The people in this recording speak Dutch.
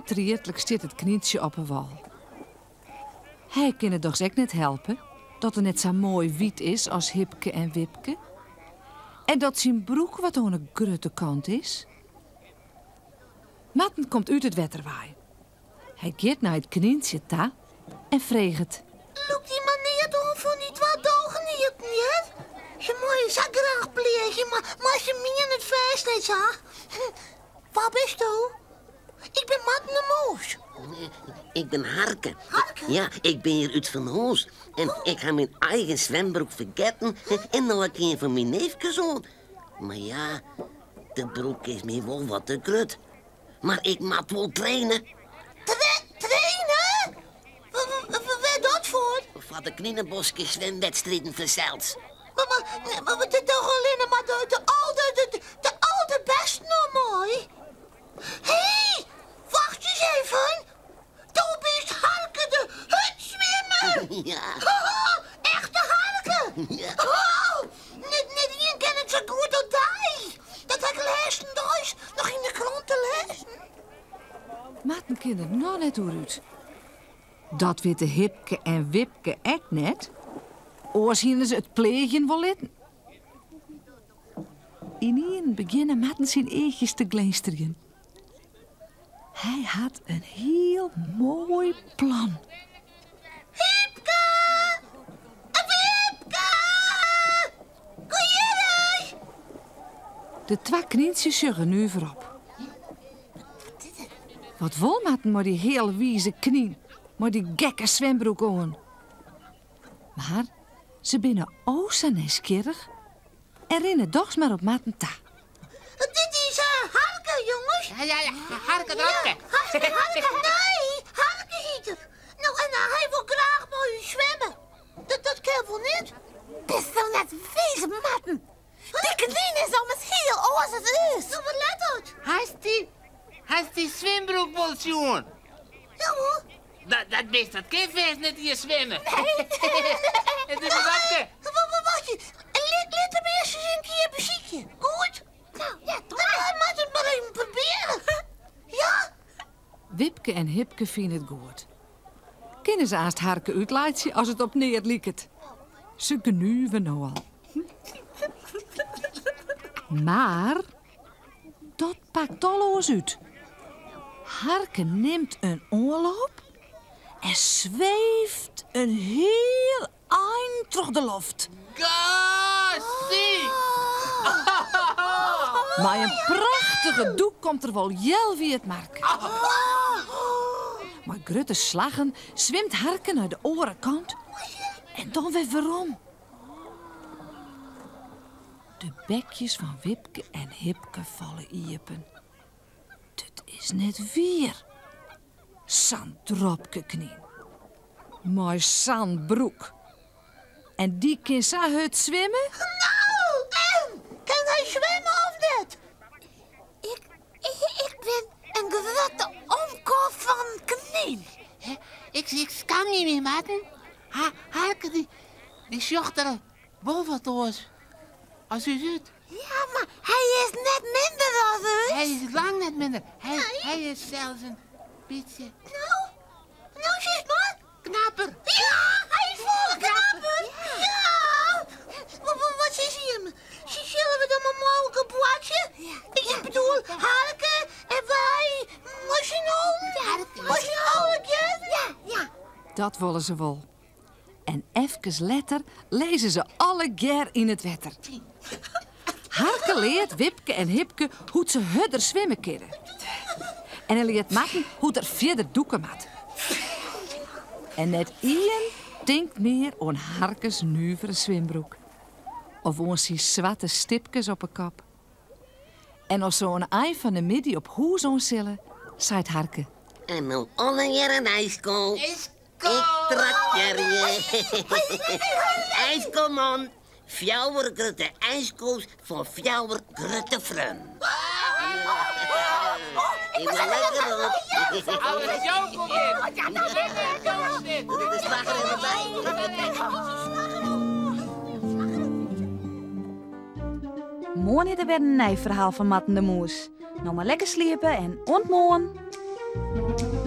verdrietelijk zit het knietje op een wal. Hij kan het toch ook net helpen dat er net zo mooi wit is als Hipke en Wipke. En dat zijn broek wat aan de grutte kant is. Matten komt uit het wetterwaai. Hij gaat naar het knietje ta en vreegt. Look die meneer toch voor niet wat dogen niet, niet? Je mooie zakgraag pleegje, maar als je me in het vuist net zag. Waar bist je? Ik ben Matten de Moes. Ik ben Harke. Harke? Ja, ik ben hier uit Van Hoos. En ik ga mijn eigen zwembroek vergeten en nog een keer van mijn neefje zo. Maar ja, de broek is me wel wat te grut. Maar ik moet wel trainen. Trainen? Waar dat voor? Voor de Knienenboske zwemwedstrijden verzeld. Maar wat is toch alleen maar de oude best nog mooi? Hé, wacht eens even. Toen is Harke de hutzwemmer. Ja. Oh, echte Harke. Ja. Oh, net je kent het zo goed als hij. Dat ik lezen thuis nog in de krant te lezen. Matten kan het nog net uit. Dat weten Hipke en Wipke echt net. Oors zien ze het plegen wel litten. Ineen beginnen Matten zijn eetjes te glinsteren. Hij had een heel mooi plan. Wipke! Wipke! Kom hier eens! De twee knietjes zeggen nu voorop. Wat wil Matten maar die heel wieze knie, maar die gekke zwembroek aan. Maar ze binnen zo nieuwsgierig en rennen dochs maar op Matten ta. Dit is Harke, jongens. Ja, Harke Dropke. Harke, nee, Harke heet het. Nou, en hij wil graag mooi zwemmen. Dat kan wel niet. Best zo net wezen, Matten. Die knie is allemaal heel als het is. Nou, wat let dat? Hij is die zwembroek wil zien. Ja, hoor. Dat best, dat kan vast niet hier zwemmen. Nee. Het is Dropke. Wacht je. Let hem eerst eens een keer muziekje. Goed? Nou, ja, toch. Hij moet het maar even proberen. Ja? Wipke en Hipke vinden het goed. Kunnen ze haast Harke uitlaatje als het op neer lieket. Ze gnuwen nou al. Maar dat pakt alles uit. Harke neemt een oorloop en zweeft een heel eind door de lucht. Gassie! Maar een prachtige doek komt er wel jel wie het marken. Maar grutte slagen zwemt Harke naar de orenkant en dan weer waarom. De bekjes van Wipke en Hipke vallen iepen. Dit is net weer. San Dropke knie. Maar San broek. En die kan zo hut zwemmen? Nou, en? Kan hij zwemmen of niet? Ik ben een grote omkoop van knie. Ik kan niet meer, Matten. Harke, die zocht er boven thuis. Als u ziet. Ja, maar hij is net minder dan u. Hij is lang net minder. Hij is zelfs een beetje Nou zeg maar. knapper. Ja, hij is vol knapper. Ja. Wat is hier? Zullen we dan maar mogelijk een bootje? Ja. Ik bedoel, Harke en wij. Machine Ja. Dat willen ze wel. En even later lezen ze alle ger in het wetter. Harke leert Wipke en Hipke hoe ze hudder zwemmen kunnen. En hij leert Matten hoe er verder doeken moet. En net één denkt meer aan Harkes nuvere zwembroek. Of aan zijn zwarte stipjes op een kop. En als zo'n ei van de midden op hoe zo'n zillen, zei Harke. En nou alle jaren een ijskool. Ik trakteer je. IJskool, man. Fjouwer grutte ijskoos voor fjouwer grutte frun. Ik ben lekker op. Alles jou komt in. De slager in Morgen is er weer een nieuw verhaal van Matten de Moes. Nog maar lekker sliepen en ontmoen. Hm?